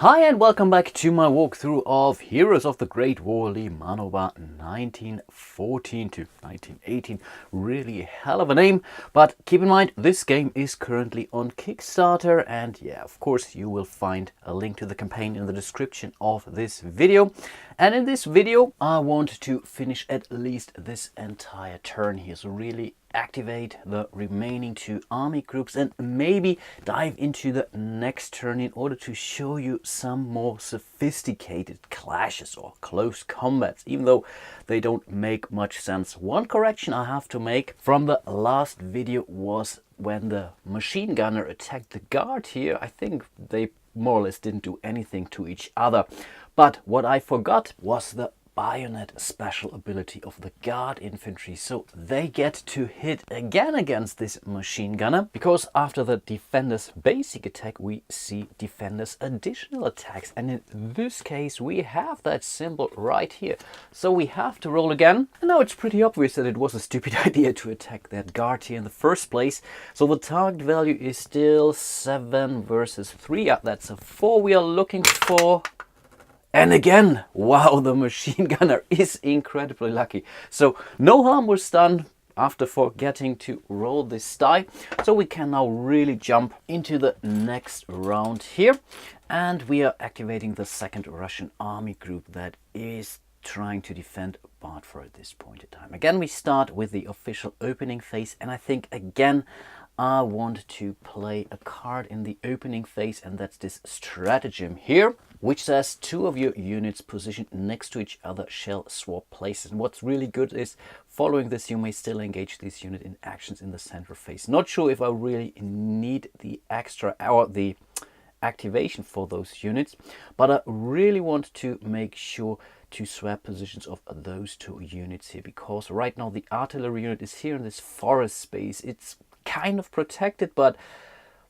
Hi and welcome back to my walkthrough of Heroes of the Great War Limanowa 1914 to 1918. Really a hell of a name, but keep in mind this game is currently on Kickstarter, and yeah, of course you will find a link to the campaign in the description of this video. And in this video I want to finish at least this entire turn here, so really activate the remaining two army groups and maybe dive into the next turn in order to show you some more sophisticated clashes or close combats, even though they don't make much sense. One correction I have to make from the last video was when the machine gunner attacked the guard here. I think they more or less didn't do anything to each other, but what I forgot was the bayonet special ability of the guard infantry, so they get to hit again against this machine gunner, because after the defender's basic attack we see defender's additional attacks, and in this case we have that symbol right here. So we have to roll again, and now it's pretty obvious that it was a stupid idea to attack that guard here in the first place. So the target value is still 7 versus 3. Yeah, that's a 4 we are looking for. And again, wow, the machine gunner is incredibly lucky. So no harm was done after forgetting to roll this die. So we can now really jump into the next round here. And we are activating the second Russian army group that is trying to defend Bartford at this point in time. Again, we start with the official opening phase, and I think again I want to play a card in the opening phase, and that's this stratagem here, which says 2 of your units positioned next to each other shall swap places. And what's really good is following this you may still engage this unit in actions in the central phase. Not sure if I really need the extra or the activation for those units, but I really want to make sure to swap positions of those 2 units here, because right now the artillery unit is here in this forest space. It's kind of protected, but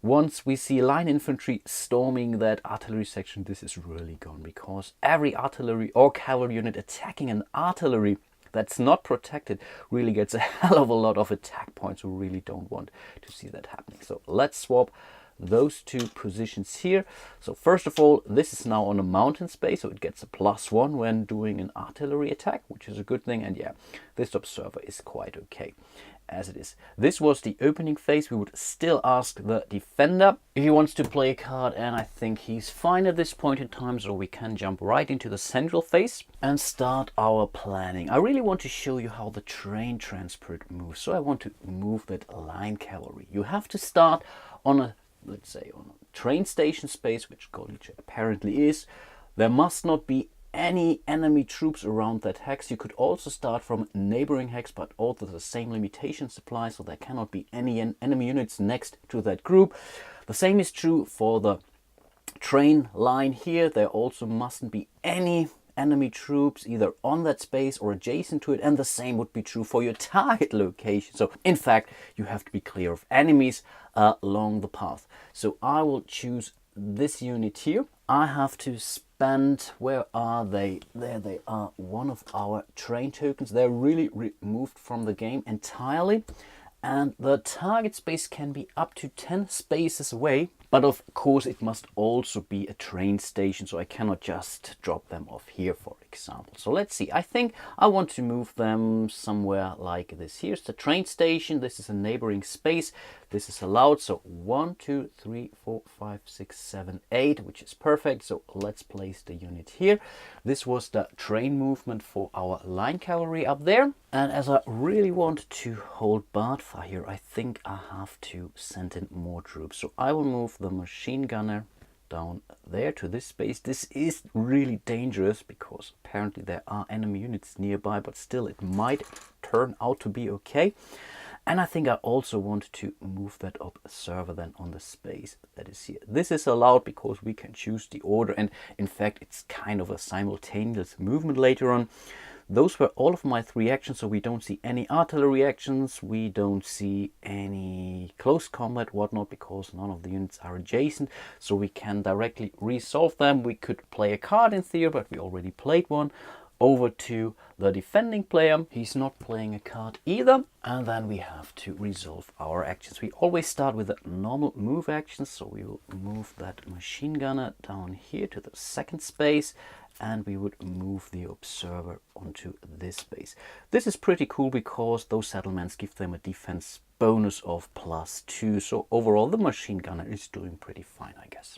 once we see line infantry storming that artillery section, this is really gone, because every artillery or cavalry unit attacking an artillery that's not protected really gets a hell of a lot of attack points. We really don't want to see that happening. So let's swap those 2 positions here. So first of all, this is now on a mountain space, so it gets a +1 when doing an artillery attack, which is a good thing. And yeah, this observer is quite okay as it is. This was the opening phase. We would still ask the defender if he wants to play a card, and I think he's fine at this point in time, so we can jump right into the central phase and start our planning. I really want to show you how the train transport moves, so I want to move that line cavalry. You have to start on a, let's say, on a train station space, which Golice apparently is. There must not be any enemy troops around that hex. You could also start from neighboring hex, but also the same limitations apply, so there cannot be any enemy units next to that group. The same is true for the train line here. There also mustn't be any enemy troops either on that space or adjacent to it, and the same would be true for your target location. So in fact you have to be clear of enemies along the path. So I will choose this unit here. I have to spend, where are they? There they are, one of our train tokens. They're really removed from the game entirely, and the target space can be up to 10 spaces away, but of course it must also be a train station, so I cannot just drop them off here, for example. So let's see, I think I want to move them somewhere like this. Here's the train station, this is a neighboring space, this is allowed. So 1 2 3 4 5 6 7 8, which is perfect. So let's place the unit here. This was the train movement for our line cavalry up there, and as I really want to hold Bartfire here, I think I have to send in more troops. So I will move the machine gunner down there to this space. This is really dangerous because apparently there are enemy units nearby, but still it might turn out to be okay. And I think I also want to move that observer then on the space that is here. This is allowed because we can choose the order, and in fact it's kind of a simultaneous movement later on. Those were all of my 3 actions, so we don't see any artillery actions, we don't see any close combat, whatnot, because none of the units are adjacent, so we can directly resolve them. We could play a card in theory, but we already played one. over to the defending player. He's not playing a card either. And then we have to resolve our actions. We always start with a normal move action. So we will move that machine gunner down here to the second space. And we would move the observer onto this space. This is pretty cool because those settlements give them a defense bonus of +2. So overall the machine gunner is doing pretty fine, I guess.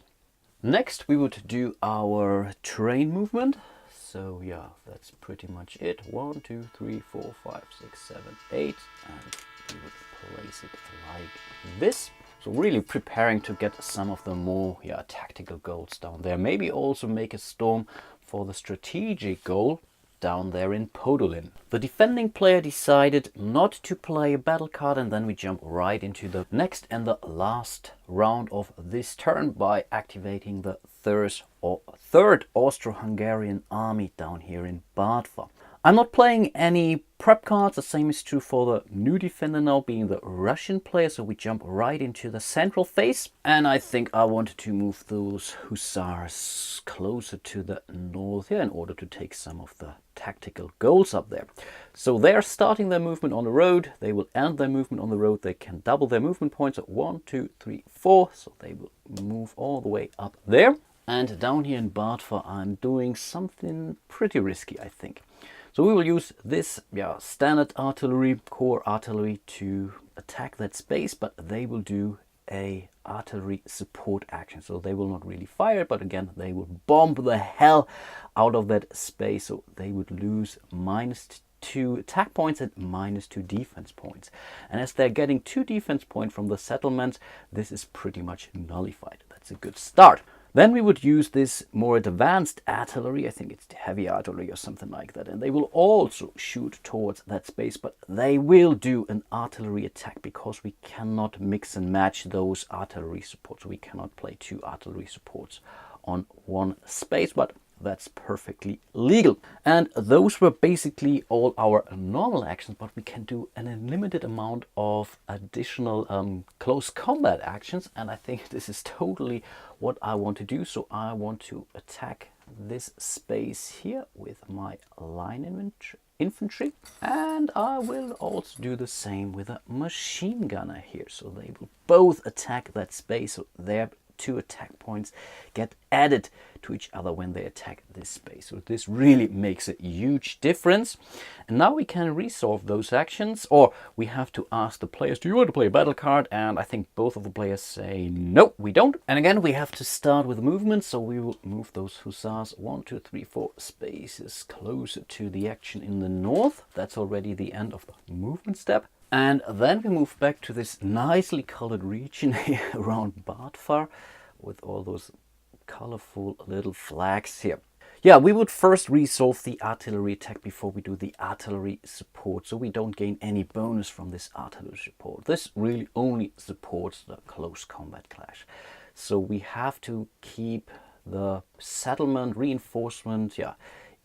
Next we would do our terrain movement. So yeah, that's pretty much it. 1, 2, 3, 4, 5, 6, 7, 8. And we would place it like this. So really preparing to get some of the more tactical goals down there. Maybe also make a storm for the strategic goal down there in Podolin. The defending player decided not to play a battle card, and then we jump right into the next and the last round of this turn by activating the third Austro-Hungarian army down here in Bartva. I'm not playing any prep cards. The same is true for the new defender now, being the Russian player. So we jump right into the central phase. And I think I wanted to move those hussars closer to the north here in order to take some of the tactical goals up there. So they're starting their movement on the road. They will end their movement on the road. They can double their movement points at 1, 2, 3, 4. So they will move all the way up there. And down here in Bartva, I'm doing something pretty risky, I think. So we will use this standard artillery, core artillery, to attack that space, but they will do a artillery support action. So they will not really fire, but again, they will bomb the hell out of that space. So they would lose -2 attack points and -2 defense points. And as they're getting 2 defense points from the settlements, this is pretty much nullified. That's a good start. Then we would use this more advanced artillery, I think it's the heavy artillery or something like that, and they will also shoot towards that space, but they will do an artillery attack because we cannot mix and match those artillery supports. We cannot play 2 artillery supports on one space, but that's perfectly legal. And those were basically all our normal actions, but we can do an unlimited amount of additional close combat actions, and I think this is totally what I want to do. So I want to attack this space here with my line infantry, and I will also do the same with a machine gunner here. So they will both attack that space. So their 2 attack points get added to each other when they attack this space. So this really makes a huge difference. And now we can resolve those actions, or we have to ask the players, do you want to play a battle card? And I think both of the players say, no, we don't. And again, we have to start with movement. So we will move those hussars 1, 2, 3, 4 spaces closer to the action in the north. That's already the end of the movement step. And then we move back to this nicely colored region here around Bartvar with all those colorful little flags here. Yeah, we would first resolve the artillery attack before we do the artillery support, so we don't gain any bonus from this artillery support. This really only supports the close combat clash. So we have to keep the settlement reinforcement,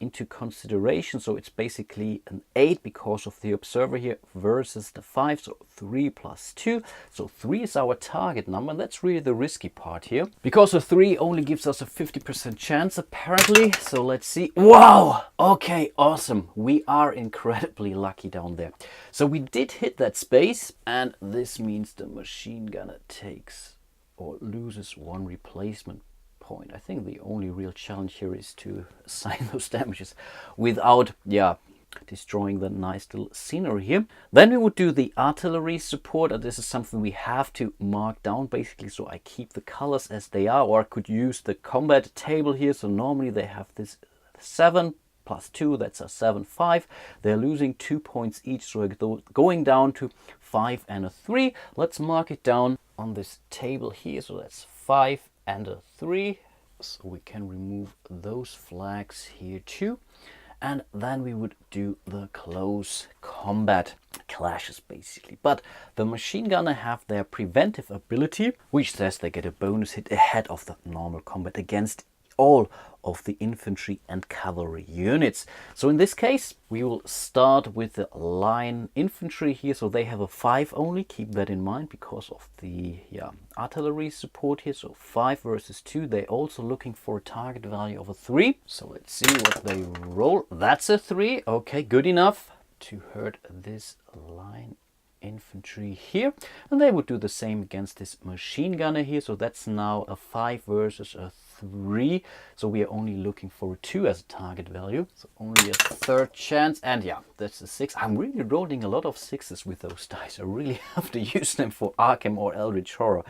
into consideration. So it's basically an 8 because of the observer here versus the 5, so 3 plus 2. So 3 is our target number, and that's really the risky part here, because a 3 only gives us a 50% chance apparently. So let's see. Wow, okay, awesome. We are incredibly lucky down there. So we did hit that space, and this means the machine gunner takes or loses 1 replacement point. I think the only real challenge here is to assign those damages without destroying the nice little scenery here. Then we would do the artillery support, and this is something we have to mark down basically, so I keep the colors as they are, or I could use the combat table here. So normally they have this 7 plus 2, that's a 7, 5. They're losing 2 points each, so going down to 5 and a 3. Let's mark it down on this table here. So that's 5 and a 3, so we can remove those flags here too. And then we would do the close combat clashes basically. But the machine gunner have their preventive ability, which says they get a bonus hit ahead of the normal combat against all of the infantry and cavalry units. So in this case, we will start with the line infantry here. So they have a 5 only. Keep that in mind because of the artillery support here. So 5 versus 2. They're also looking for a target value of a 3. So let's see what they roll. That's a 3. Okay, good enough to hurt this line infantry here, and they would do the same against this machine gunner here. So that's now a 5 versus a 3, so we are only looking for a 2 as a target value, so only a third chance. And yeah, that's a 6. I'm really rolling a lot of 6s with those dice. I really have to use them for Arkham or Eldritch Horror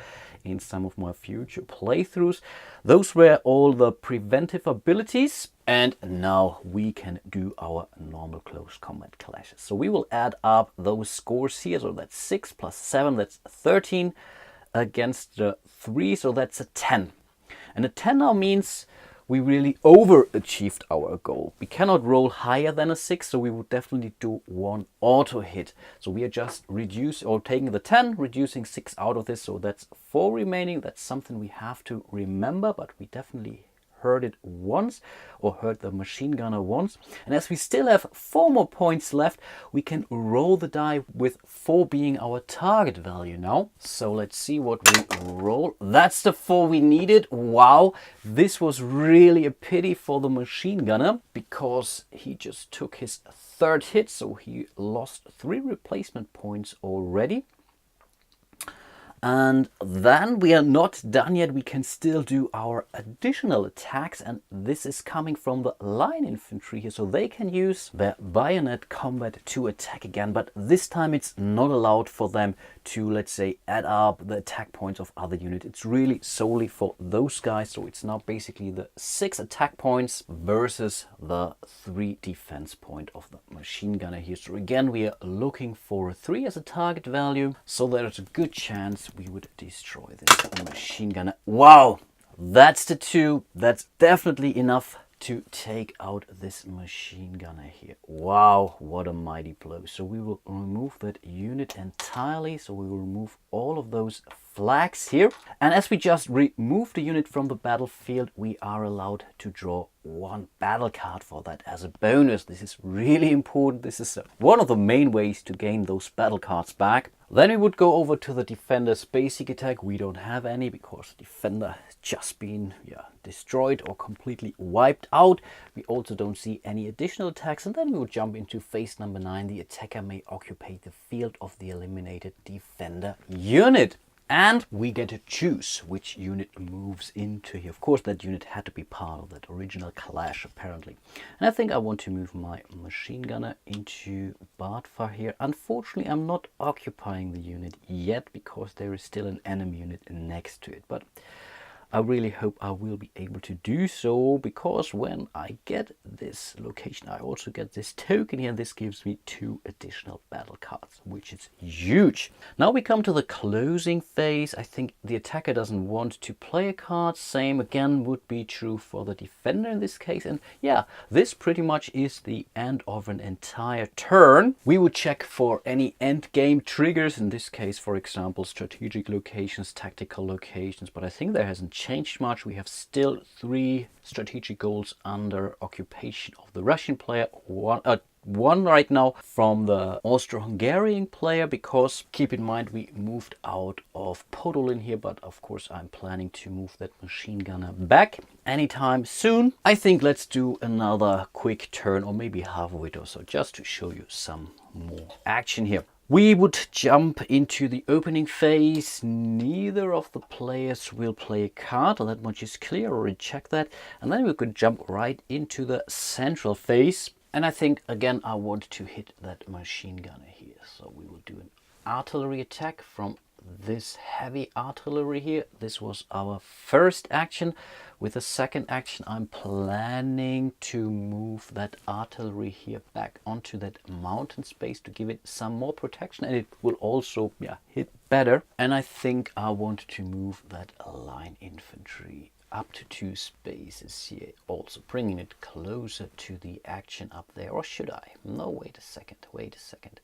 in some of my future playthroughs. Those were all the preventive abilities. And now we can do our normal close combat clashes. So we will add up those scores here. So that's 6 plus 7, that's 13 against the 3. So that's a 10. And a 10 now means we really overachieved our goal. We cannot roll higher than a 6, so we would definitely do 1 auto hit. So we are just taking the 10, reducing 6 out of this. So that's 4 remaining. That's something we have to remember, but we definitely heard it once, or heard the machine gunner once. And as we still have 4 more points left, we can roll the die with 4 being our target value now. So let's see what we roll. That's the 4 we needed. Wow, this was really a pity for the machine gunner because he just took his 3rd hit, so he lost 3 replacement points already. And then we are not done yet. We can still do our additional attacks, and this is coming from the line infantry here. So they can use their bayonet combat to attack again, but this time it's not allowed for them to, let's say, add up the attack points of other units. It's really solely for those guys. So it's now basically the 6 attack points versus the 3 defense point of the machine gunner here. So again, we are looking for a 3 as a target value, so there's a good chance we would destroy this machine gunner. Wow, that's the 2. That's definitely enough to take out this machine gunner here. Wow, what a mighty blow. So we will remove that unit entirely. So we will remove all of those flags here. And as we just remove the unit from the battlefield, we are allowed to draw 1 battle card for that as a bonus. This is really important. This is one of the main ways to gain those battle cards back. Then we would go over to the defender's basic attack. We don't have any because the defender has just been destroyed or completely wiped out. We also don't see any additional attacks. And then we would jump into phase number 9. The attacker may occupy the field of the eliminated defender unit. And we get to choose which unit moves into here. Of course, that unit had to be part of that original clash, apparently. And I think I want to move my machine gunner into Bardfar here. Unfortunately, I'm not occupying the unit yet because there is still an enemy unit next to it. But I really hope I will be able to do so, because when I get this location, I also get this token here, and this gives me 2 additional battle cards, which is huge. Now we come to the closing phase. I think the attacker doesn't want to play a card. Same again would be true for the defender in this case. And yeah, this pretty much is the end of an entire turn. We would check for any end game triggers, in this case, for example, strategic locations, tactical locations, but I think there hasn't changed much. We have still 3 strategic goals under occupation of the Russian player, one right now from the Austro-Hungarian player, because keep in mind we moved out of Podolin here, but of course I'm planning to move that machine gunner back anytime soon. I think let's do another quick turn, or maybe half of it or so, just to show you some more action here. We would jump into the opening phase. Neither of the players will play a card, that much is clear, already checked that. And then we could jump right into the central phase. And I think, again, I want to hit that machine gunner here. So we will do an artillery attack from this heavy artillery here. This was our first action. With the second action, I'm planning to move that artillery here back onto that mountain space to give it some more protection, and it will also hit better. And I think I want to move that line infantry up to 2 spaces here, also bringing it closer to the action up there. Or should I? No, wait a second.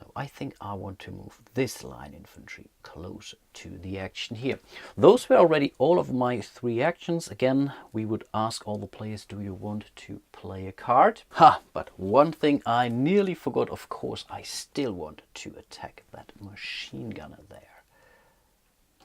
No, I think I want to move this line infantry closer to the action here. Those were already all of my 3 actions. Again, we would ask all the players, do you want to play a card? Ha! But one thing I nearly forgot, of course, I still want to attack that machine gunner there.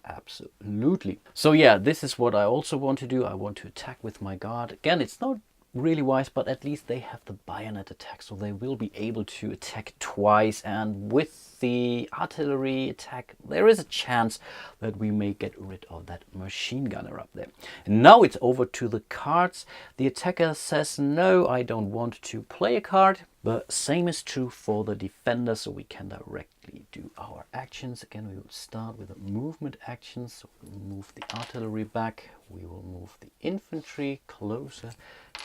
Absolutely. So yeah, this is what I also want to do. I want to attack with my guard. Again, it's not really wise, but at least they have the bayonet attack, so they will be able to attack twice, and with the artillery attack there is a chance that we may get rid of that machine gunner up there. And now it's over to the cards. The attacker says, no, I don't want to play a card. The same is true for the defender, so we can directly do our actions. Again, we will start with a movement action, so we'll move the artillery back, we will move the infantry closer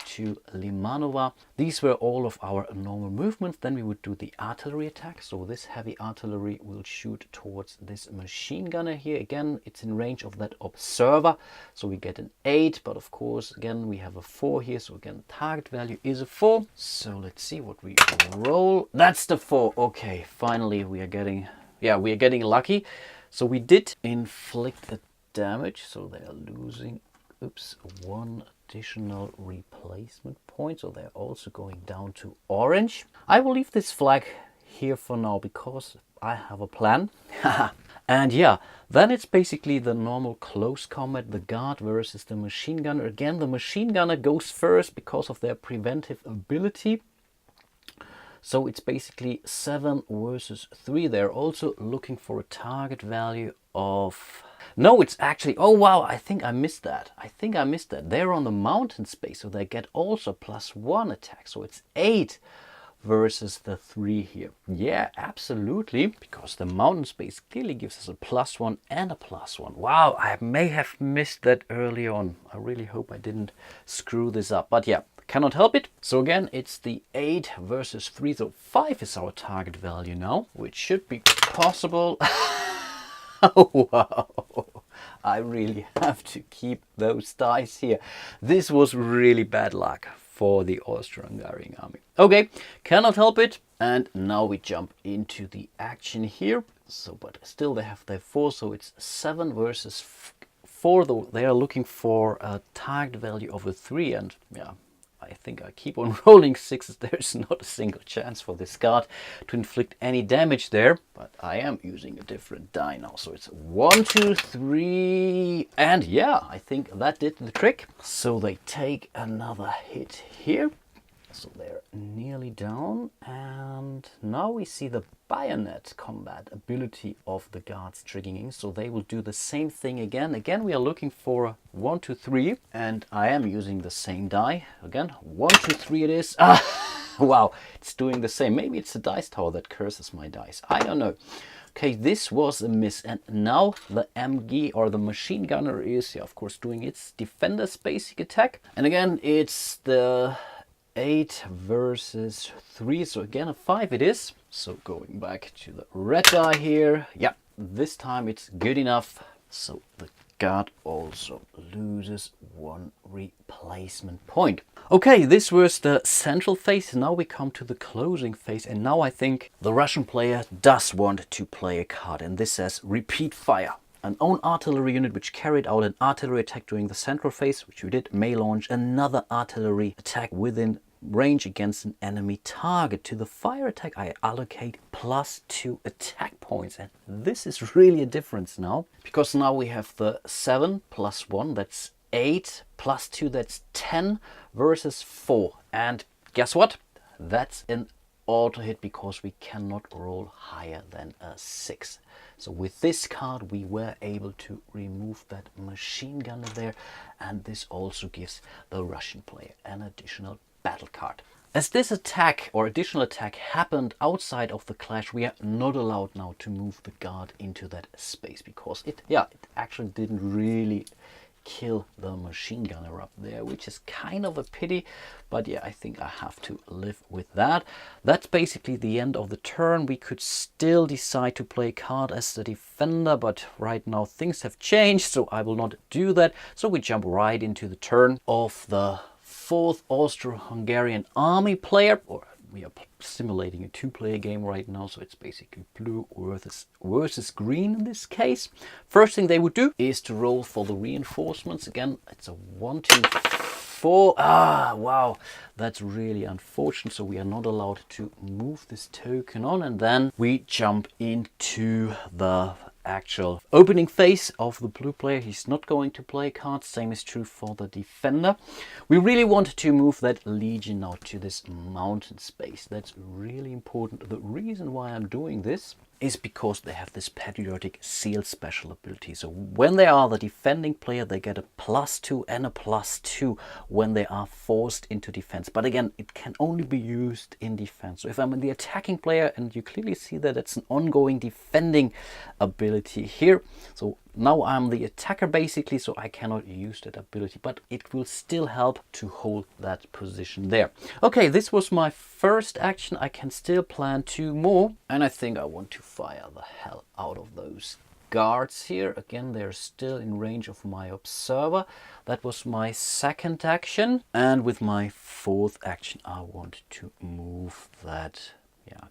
to Limanowa. These were all of our normal movements. Then we would do the artillery attack, so this heavy artillery will shoot towards this machine gunner here. Again, it's in range of that observer, so we get an 8, but of course again we have a 4 here, so again target value is a 4. So let's see what we roll. That's the 4. Okay, finally we are getting lucky. So we did inflict a damage, so they are losing 1 additional replacement point, so they're also going down to orange. I will leave this flag here for now because I have a plan. And yeah, then it's basically the normal close combat, the guard versus the machine gunner. Again, the machine gunner goes first because of their preventive ability. So it's basically 7 versus 3. They're also looking for a target value of... No, it's actually... Oh, wow, I think I missed that. They're on the mountain space, so they get also +1 attack. So it's 8 versus the 3 here. Yeah, absolutely. Because the mountain space clearly gives us a +1 and a +1. Wow, I may have missed that early on. I really hope I didn't screw this up. But yeah, cannot help it. So again, it's the 8 versus 3. So 5 is our target value now, which should be possible. Oh, wow. I really have to keep those dice here. This was really bad luck for the Austro-Hungarian army. Okay, cannot help it. And now we jump into the action here. So, but still they have their 4, so it's 7 versus 4. Though they are looking for a target value of a 3, and yeah, I think I keep on rolling 6s. There's not a single chance for this card to inflict any damage there. But I am using a different die now. So it's 1, 2, 3. And yeah, I think that did the trick. So they take another hit here. So they're nearly down. And now we see the bayonet combat ability of the guards triggering. So they will do the same thing again. Again, we are looking for 1, 2, 3. And I am using the same die. Again, 1, 2, 3 it is. Wow, it's doing the same. Maybe it's the dice tower that curses my dice. I don't know. Okay, this was a miss. And now the MG or the machine gunner is, yeah, of course, doing its defender's basic attack. And again, it's the 8 versus 3, so again a 5 it is. So going back to the red die here, yeah, this time it's good enough. So the guard also loses 1 replacement point. Okay, this was the central phase. Now we come to the closing phase, and now I think the Russian player does want to play a card, and this says repeat fire. An own artillery unit which carried out an artillery attack during the central phase, which we did, may launch another artillery attack within range against an enemy target. To the fire attack I allocate +2 attack points, and this is really a difference now, because now we have the 7 + 1, that's 8, +2, that's 10 versus 4, and guess what? That's an auto hit because we cannot roll higher than a 6. So with this card we were able to remove that machine gunner there, and this also gives the Russian player an additional battle card. As this attack or additional attack happened outside of the clash, we are not allowed now to move the guard into that space, because it actually didn't really kill the machine gunner up there, which is kind of a pity, but yeah, I think I have to live with that. That's basically the end of the turn. We could still decide to play a card as the defender, but right now things have changed, so I will not do that. So we jump right into the turn of the 4th Austro-Hungarian army player, or we are simulating a two-player game right now, so it's basically blue versus green in this case. First thing they would do is to roll for the reinforcements. Again, it's a 1, 2, 4. Ah, wow, that's really unfortunate. So we are not allowed to move this token on, and then we jump into the actual opening phase of the blue player. He's not going to play cards. Same is true for the defender. We really want to move that Legion now to this mountain space. That's really important. The reason why I'm doing this is because they have this patriotic seal special ability. So when they are the defending player, they get a +2 and a +2 when they are forced into defense. But again, it can only be used in defense. So if I'm the attacking player, and you clearly see that it's an ongoing defending ability here. So now I'm the attacker basically, so I cannot use that ability, but it will still help to hold that position there. Okay, this was my first action. I can still plan 2 more, and I think I want to fire the hell out of those guards here. Again, they're still in range of my observer. That was my second action, and with my fourth action I want to move that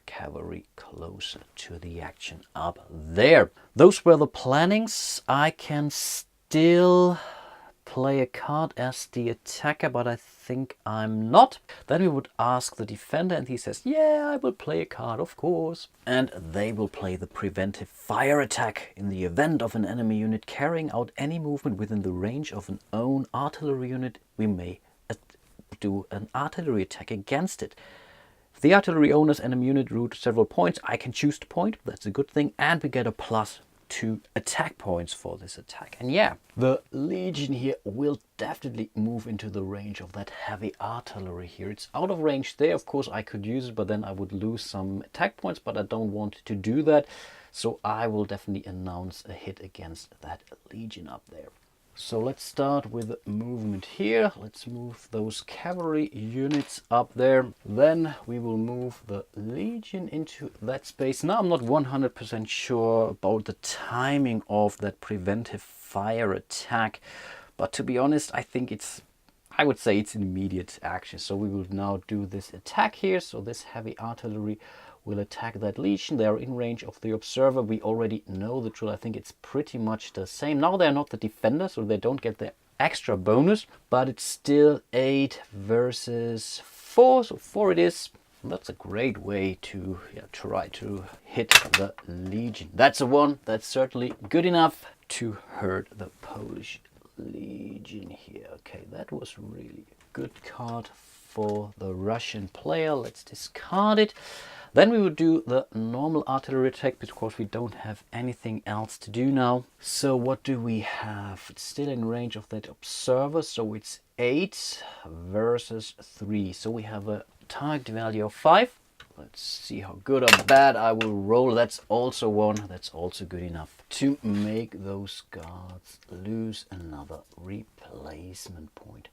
cavalry closer to the action up there. Those were the plannings. I can still play a card as the attacker, but I think I'm not. Then we would ask the defender, and he says, yeah, I will play a card, of course. And they will play the preventive fire attack. In the event of an enemy unit carrying out any movement within the range of an own artillery unit, we may do an artillery attack against it. The artillery owner's enemy unit route several points. I can choose to point. That's a good thing. And we get a +2 attack points for this attack. And yeah, the Legion here will definitely move into the range of that heavy artillery here. It's out of range there. Of course, I could use it, but then I would lose some attack points, but I don't want to do that. So I will definitely announce a hit against that Legion up there. So let's start with movement here. Let's move those cavalry units up there. Then we will move the Legion into that space. Now I'm not 100% sure about the timing of that preventive fire attack, but to be honest, I would say it's immediate action. So we will now do this attack here. So this heavy artillery will attack that Legion. They are in range of the observer. We already know the drill. I think it's pretty much the same. Now they're not the defender, so they don't get the extra bonus, but it's still 8 versus 4. So 4 it is. That's a great way to try to hit the Legion. That's a 1. That's certainly good enough to hurt the Polish Legion here. Okay, that was really a good card for the Russian player. Let's discard it. Then we would do the normal artillery attack, because we don't have anything else to do now. So what do we have? It's still in range of that observer, so it's 8 versus 3. So we have a target value of 5. Let's see how good or bad I will roll. That's also 1. That's also good enough to make those guards lose another replacement point.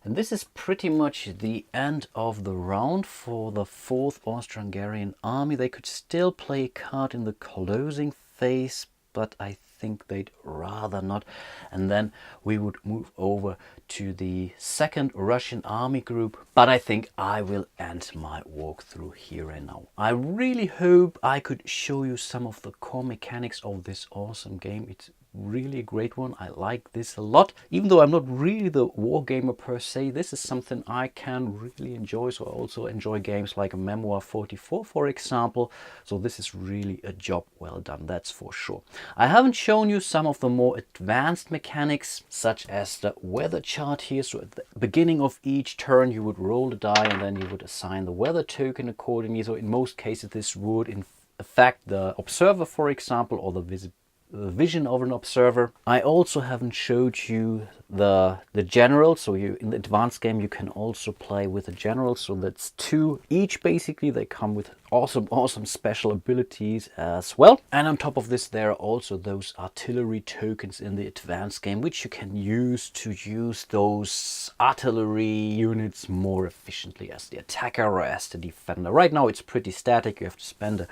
And this is pretty much the end of the round for the 4th Austro-Hungarian army. They could still play a card in the closing phase, but I think they'd rather not. And then we would move over to the 2nd Russian army group. But I think I will end my walkthrough here and now. I really hope I could show you some of the core mechanics of this awesome game. It's really a great one. I like this a lot. Even though I'm not really the wargamer per se, this is something I can really enjoy. So I also enjoy games like Memoir 44, for example. So this is really a job well done, that's for sure. I haven't shown you some of the more advanced mechanics, such as the weather chart here. So at the beginning of each turn you would roll the die, and then you would assign the weather token accordingly. So in most cases this would affect the observer, for example, or the vision of an observer. I also haven't showed you the general. So you, in the advanced game, you can also play with the general. So that's 2 each basically. They come with awesome special abilities as well. And on top of this, there are also those artillery tokens in the advanced game, which you can use to use those artillery units more efficiently as the attacker or as the defender. Right now it's pretty static. You have to spend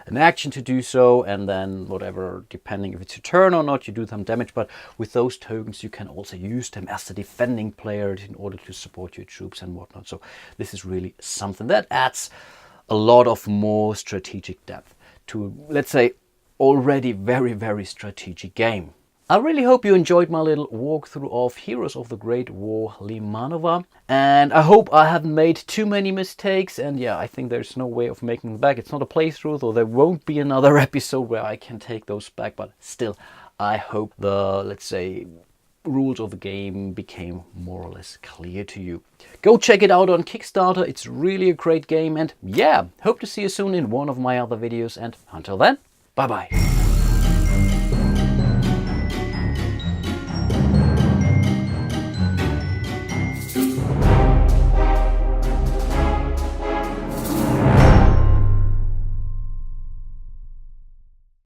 an action to do so, and then whatever, depending if it's your turn or not, you do some damage. But with those tokens you can also use them as the defending player in order to support your troops and whatnot. So this is really something that adds a lot of more strategic depth to, let's say, already very, very strategic game. I really hope you enjoyed my little walkthrough of Heroes of the Great War Limanowa, and I hope I haven't made too many mistakes, and yeah, I think there's no way of making them back. It's not a playthrough, though there won't be another episode where I can take those back, but still, I hope the, let's say, rules of the game became more or less clear to you. Go check it out on Kickstarter, it's really a great game, and yeah, hope to see you soon in one of my other videos, and until then, bye bye.